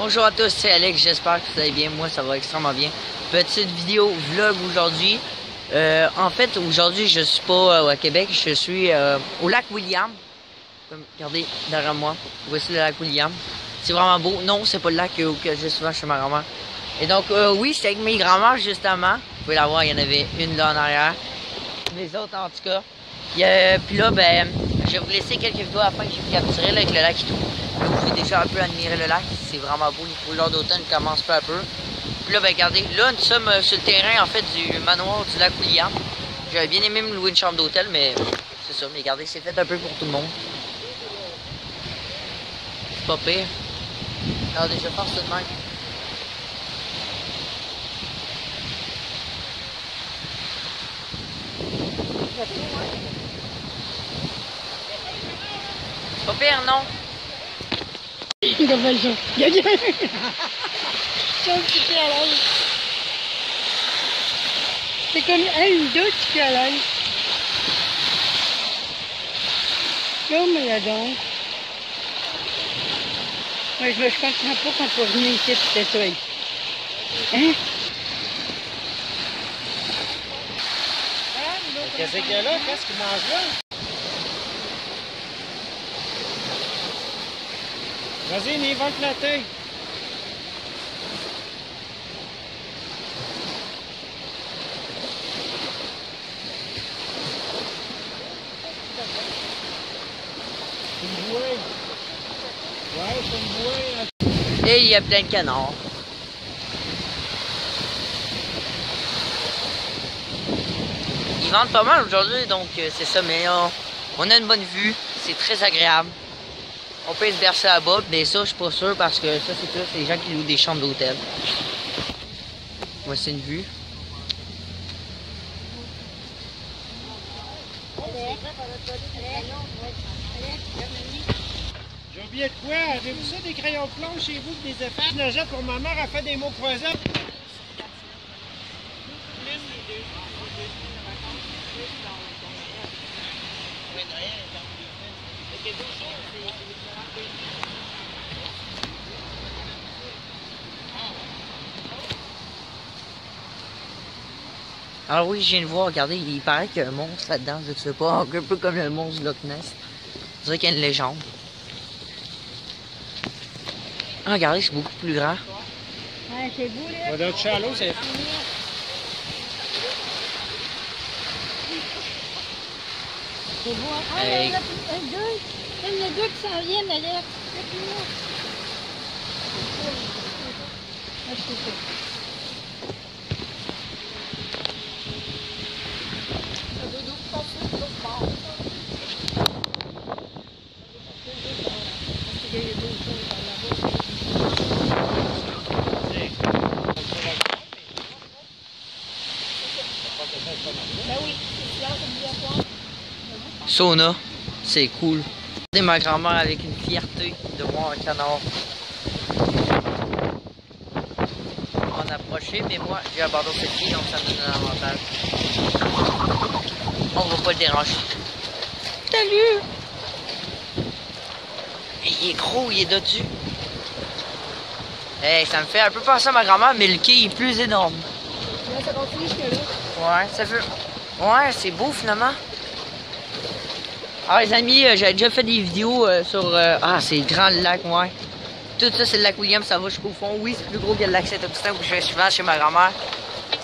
Bonjour à tous, c'est Alex, j'espère que vous allez bien. Moi, ça va extrêmement bien. Petite vidéo vlog aujourd'hui. En fait, aujourd'hui, je suis pas à Québec, je suis au lac William. Comme, regardez derrière moi, voici le lac William. C'est vraiment beau. Non, c'est pas le lac où je vais souvent chez ma grand-mère. Et donc, oui, j'étais avec mes grand-mères justement. Vous pouvez la voir, il y en avait une là en arrière. Les autres, en tout cas. Puis là, ben, je vais vous laisser quelques vidéos à la fin que j'ai capturées avec le lac et tout. Là, vous pouvez déjà un peu admirer le lac. C'est vraiment beau. Les couleurs d'automne commencent peu à peu. Puis là, ben, regardez, là, nous sommes sur le terrain, en fait, du manoir du lac William. J'avais bien aimé me louer une chambre d'hôtel, mais c'est ça. Mais regardez, c'est fait un peu pour tout le monde. C'est pas pire. Regardez, je pense tout de même. C'est pas pire, non? Il a pas le son. Il a dit. Petit à l'aise. C'est comme un ou deux petits à l'aise. Comme la donc. Ouais, je comprends pas qu'on peut venir ici pour t'étoiler. Hein? Qu'est-ce qu'il y a là? Qu'est-ce qu'il mange là? Vas-y, n'y va te la tête. C'est une bouée. Ouais, c'est une bouée. Et il y a plein de canards. Ils vendent pas mal aujourd'hui, donc c'est ça, mais on a une bonne vue, c'est très agréable. On peut se bercer là-bas, mais ça, je suis pas sûr parce que ça, c'est plus les gens qui louent des chambres d'hôtel. Voici une vue. J'ai oublié de quoi? Avez-vous ça des crayons de plomb chez vous, des effets? Je le jette pour ma mère, elle fait des mots croisés. Alors oui, je viens de voir, regardez, il paraît qu'il y a un monstre là-dedans, je sais pas, un peu comme le monstre de Loch Ness. On dirait qu'il y a une légende. Ah, regardez, c'est beaucoup plus grand. Ouais, c'est beau, là. Notre chalot, c'est... C'est beau. Ah, Hey. il y en a deux. Il y en a deux qui s'en viennent, Alex. Ah, c'est ça. Sauna, c'est cool. Regardez ma grand-mère avec une fierté de voir un canard. On a approché, mais moi j'ai abandonné cette fille, donc ça me donne un avantage. On va pas le déranger. Salut! Il est gros, il est dessus. Hey, ça me fait un peu penser à ma grand-mère, mais le quai est plus énorme. Là, ça continue jusque là. Ouais, ça fait... Ouais, c'est beau finalement. Alors les amis, j'avais déjà fait des vidéos sur... Ah, c'est grand le lac, ouais. Tout ça, c'est le lac William, ça va jusqu'au fond. Oui, c'est plus gros que le lac Saint-Augustin où je vais souvent chez ma grand-mère.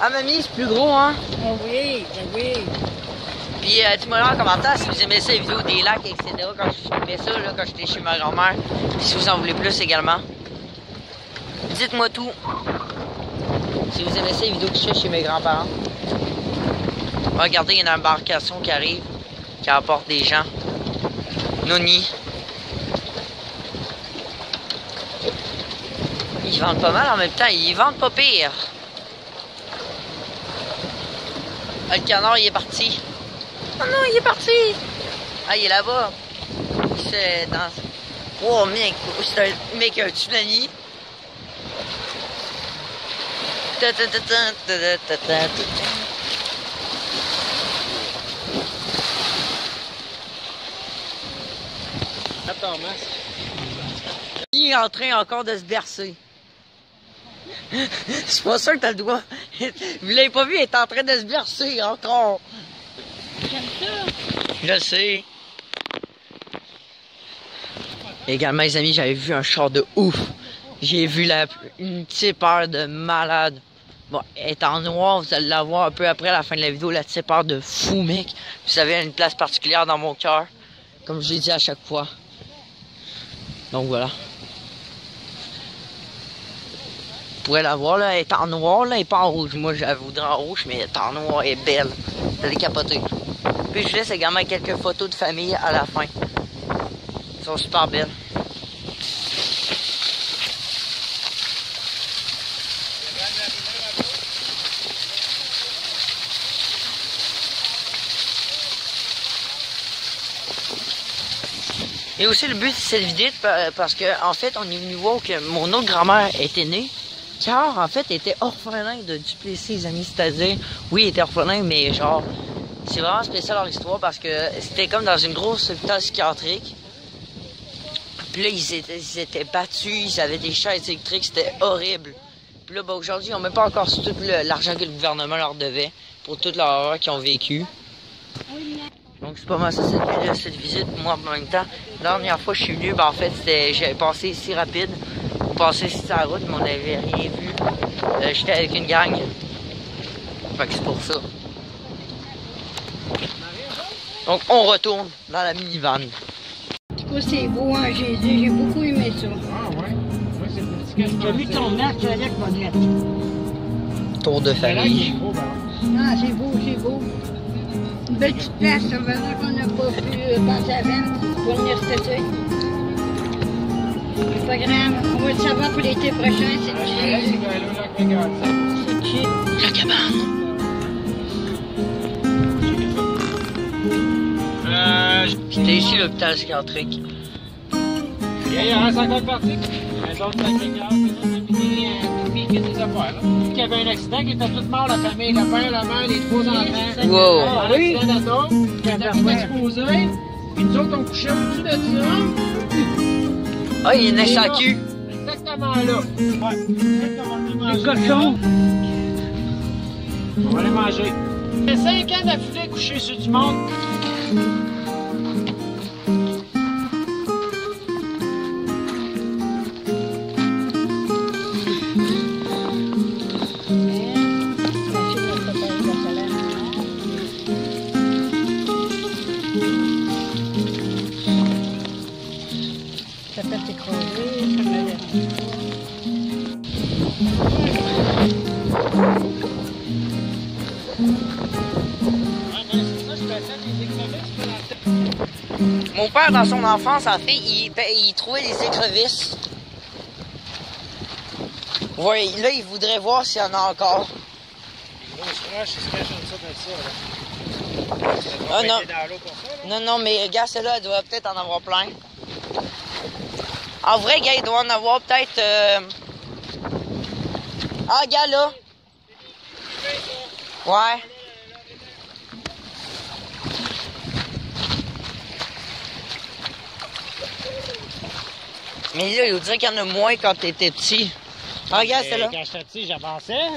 Ah, mamie, c'est plus gros, hein? Ah oui, oui. Puis, dis-moi là en commentaire si vous aimez ça, les vidéos des lacs, etc. Quand je filmais ça, là, quand j'étais chez ma grand-mère. Puis si vous en voulez plus également. Dites-moi tout. Si vous aimez ça, les vidéos que je fais chez mes grands-parents. Regardez, il y a une embarcation qui arrive, qui apporte des gens. Noni. Ils vendent pas mal en même temps, ils vendent pas pire. Ah, le canard, il est parti. Oh non, il est parti. Ah, il est là-bas. C'est dans... Oh, mec, c'est un mec, un tsunami. Attends, masque. Il est en train encore de se bercer. C'est pas sûr que t'as le droit. Vous l'avez pas vu, il est en train de se verser encore. J'aime ça. Je le sais. Également, les amis, j'avais vu un char de ouf. J'ai vu une tipeur de malade. Bon, elle est en noir, vous allez la voir un peu après la fin de la vidéo, la tipeur de fou, mec. Vous savez, elle a une place particulière dans mon cœur. Comme je l'ai dit à chaque fois. Donc voilà. Vous pourrez la voir, là, elle est en noir, là, elle est pas en rouge. Moi, je la voudrais en rouge, mais elle est en noir, elle est belle. Vous allez capoter. Puis je laisse également quelques photos de famille à la fin. Elles sont super belles. Et aussi le but de cette vidéo, parce que en fait, on est venu voir que mon autre grand-mère était née. Car en fait, elle était orphelin de Duplessis, les amis. C'est-à-dire, oui, elle était orphelin, mais genre, c'est vraiment spécial leur histoire parce que c'était comme dans une grosse hôpital psychiatrique. Puis là, ils étaient battus, ils avaient des chaises électriques, c'était horrible. Puis là, bah, aujourd'hui, ils n'ont même pas encore su tout l'argent que le gouvernement leur devait pour toute l'horreur qu'ils ont vécu. Donc c'est pas mal ça cette visite pour moi en même temps. La dernière fois que je suis venu, ben, en fait, j'avais passé ici rapide. On passait ici sur la route, mais on n'avait rien vu. J'étais avec une gang. Fait que c'est pour ça. Donc on retourne dans la minivan. En tout cas, c'est beau, hein, j'ai beaucoup aimé ça. Ah ouais? Ouais, c'est le petit que j'ai mis ton arc avec mon lettre. Tour de famille. Ah, c'est beau, c'est beau. Une belle petite place, ça veut dire qu'on n'a pas pu passer avant pour venir cet été. C'est pas grave, on va le savoir pour l'été prochain, c'est chill. C'est chill. La cabane. C'était ici l'hôpital psychiatrique. Il reste encore une partie. Un autre sacré-cœur, une fille qui a des affaires. Il y avait un accident qui était toute mort, la famille, le père, la mère, les trois enfants. Wow. Un accident d'auto, qui était exposé. Puis nous autres, on couchait au-dessus de ça. Ah, il y a une SAQ. Exactement là. Ouais. Le cochon. On va aller manger. J'ai 5 ans d'affilée couché sur du monde. Ça peut t'écraser, ça me l'a. Mon père, dans son enfance, en fait, il trouvait des écrevisses. Ouais, là, il voudrait voir s'il y en a encore. Les grosses roches, ils se cachent en dessous de ça, là. Ah non. Dans l'eau pour ça, là. Non, mais regarde, celle-là, elle doit peut-être en avoir plein. En vrai, gars, il doit en avoir peut-être... Ah, gars, là. Ouais. Mais là, il dirait qu'il y en a moins quand t'étais petit. Ah, regarde, celle-là. Quand j'étais petit, j'avançais.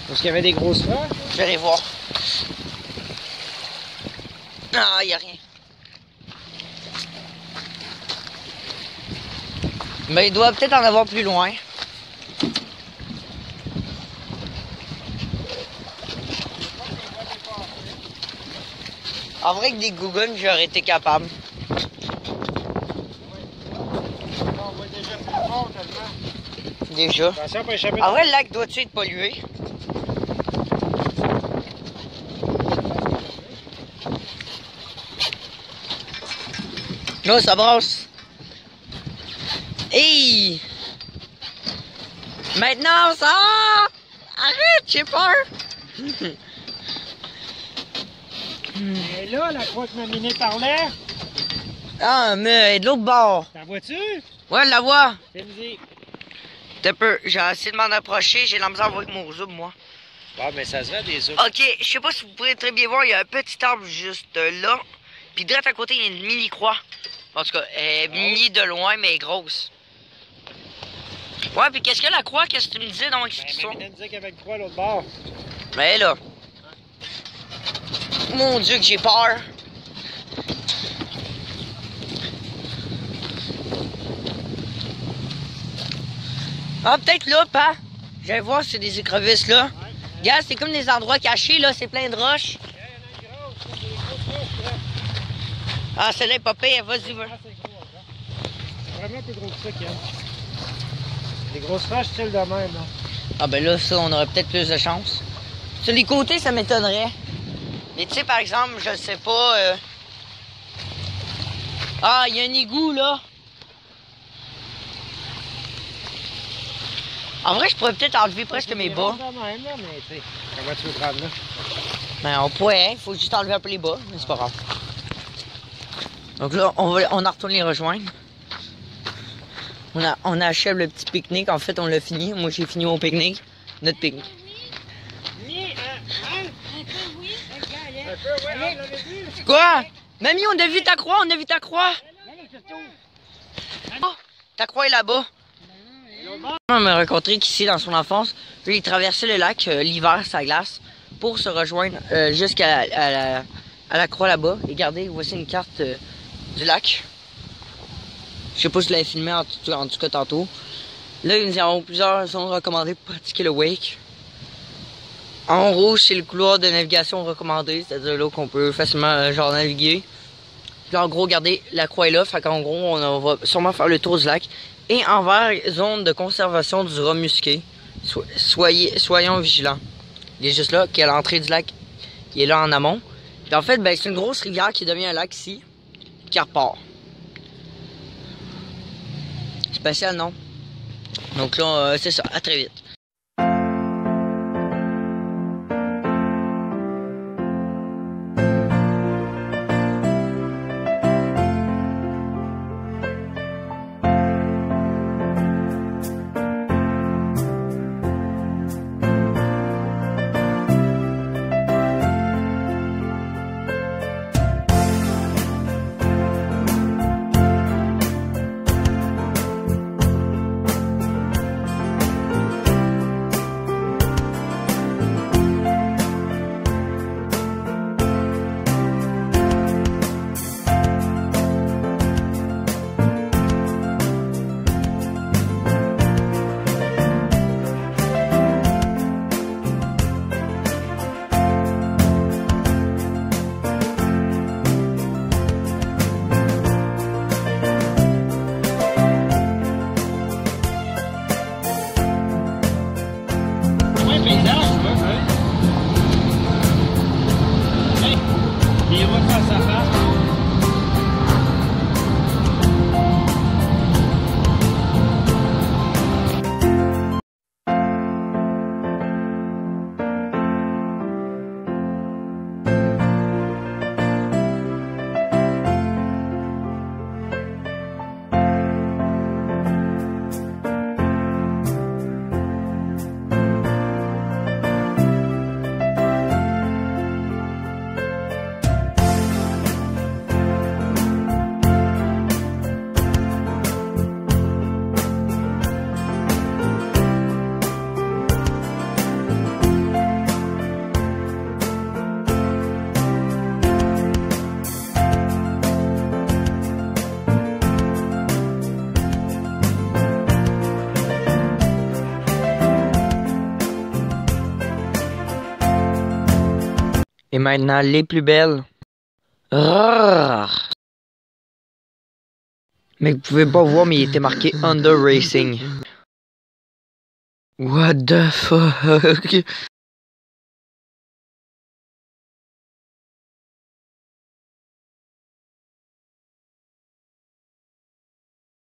Parce qu'il y avait des grosses roches. Je vais aller voir. Ah, il n'y a rien. Mais il doit peut-être en avoir plus loin. En vrai, que des gougounes, j'aurais été capable. On voit déjà plus fort, tellement. Déjà. Attention, pas échapper. En vrai, le lac doit-tu être pollué? Là, ça brasse. Hey! Maintenant, ça! Arrête, j'ai peur! Et là, la croix que ma minute parlait, Ah, mais elle est de l'autre bord. t'en vois-tu? Ouais, je la vois. C'est T'as peu. J'ai essayé de m'en approcher, j'ai la misère à voir avec mon zoom, moi. Ah, mais ça se voit des œufs. Ok, je sais pas si vous pourrez très bien voir, il y a un petit arbre juste là. Puis direct à côté, il y a une mini croix. En tout cas, elle est mini de loin, mais elle est grosse. Ouais, puis qu'est-ce que la croix? Qu'est-ce que tu me disais dans l'explication? Ben, me disait qu'il y avait une croix à l'autre bord. Mais là. Mon Dieu, que j'ai peur. Ah, peut-être là, pas. J'allais voir si c'est des écrevisses là. Regarde, c'est comme des endroits cachés, là, c'est plein de roches. Ah, celle-là est pas pire, vas-y, va. C'est vraiment plus gros que ça, Ken. Des grosses roches, style de même, là. Ah, ben là, ça, on aurait peut-être plus de chance. Sur les côtés, ça m'étonnerait. Mais tu sais, par exemple, je sais pas. Ah, il y a un égout, là. En vrai, je pourrais peut-être enlever presque mes bas. Mais tu sais, comment tu veux prendre là? Ben, on pourrait, il faut juste enlever un peu les bas, mais c'est pas grave. Donc là, on a retourné les rejoindre. On achève le petit pique-nique. En fait, on l'a fini. Moi, j'ai fini mon pique-nique. Notre pique-nique. Quoi? Mamie, on a vu ta croix, on a vu ta croix. Oh, ta croix est là-bas. On m'a rencontré qu'ici, dans son enfance, lui, il traversait le lac l'hiver, sa glace, pour se rejoindre jusqu'à la croix là-bas. Et regardez, voici une carte du lac. Je sais pas si je l'avais filmé en tout cas tantôt. Là, nous avons plusieurs zones recommandées pour pratiquer le wake. En rouge, c'est le couloir de navigation recommandé, c'est-à-dire là qu'on peut facilement genre naviguer. Puis en gros, regardez, la croix est là, fait qu'en gros, on va sûrement faire le tour du lac. Et en vert, zone de conservation du rat musqué. Soyons vigilants. Il est juste là, qui est à l'entrée du lac. Il est là en amont. Puis en fait, ben, c'est une grosse rivière qui devient un lac ici, qui repart. Spécial, non? Donc là, c'est ça. À très vite. Et maintenant, les plus belles. Rrrr. Mais vous pouvez pas voir, mais il était marqué Under Racing. What the fuck?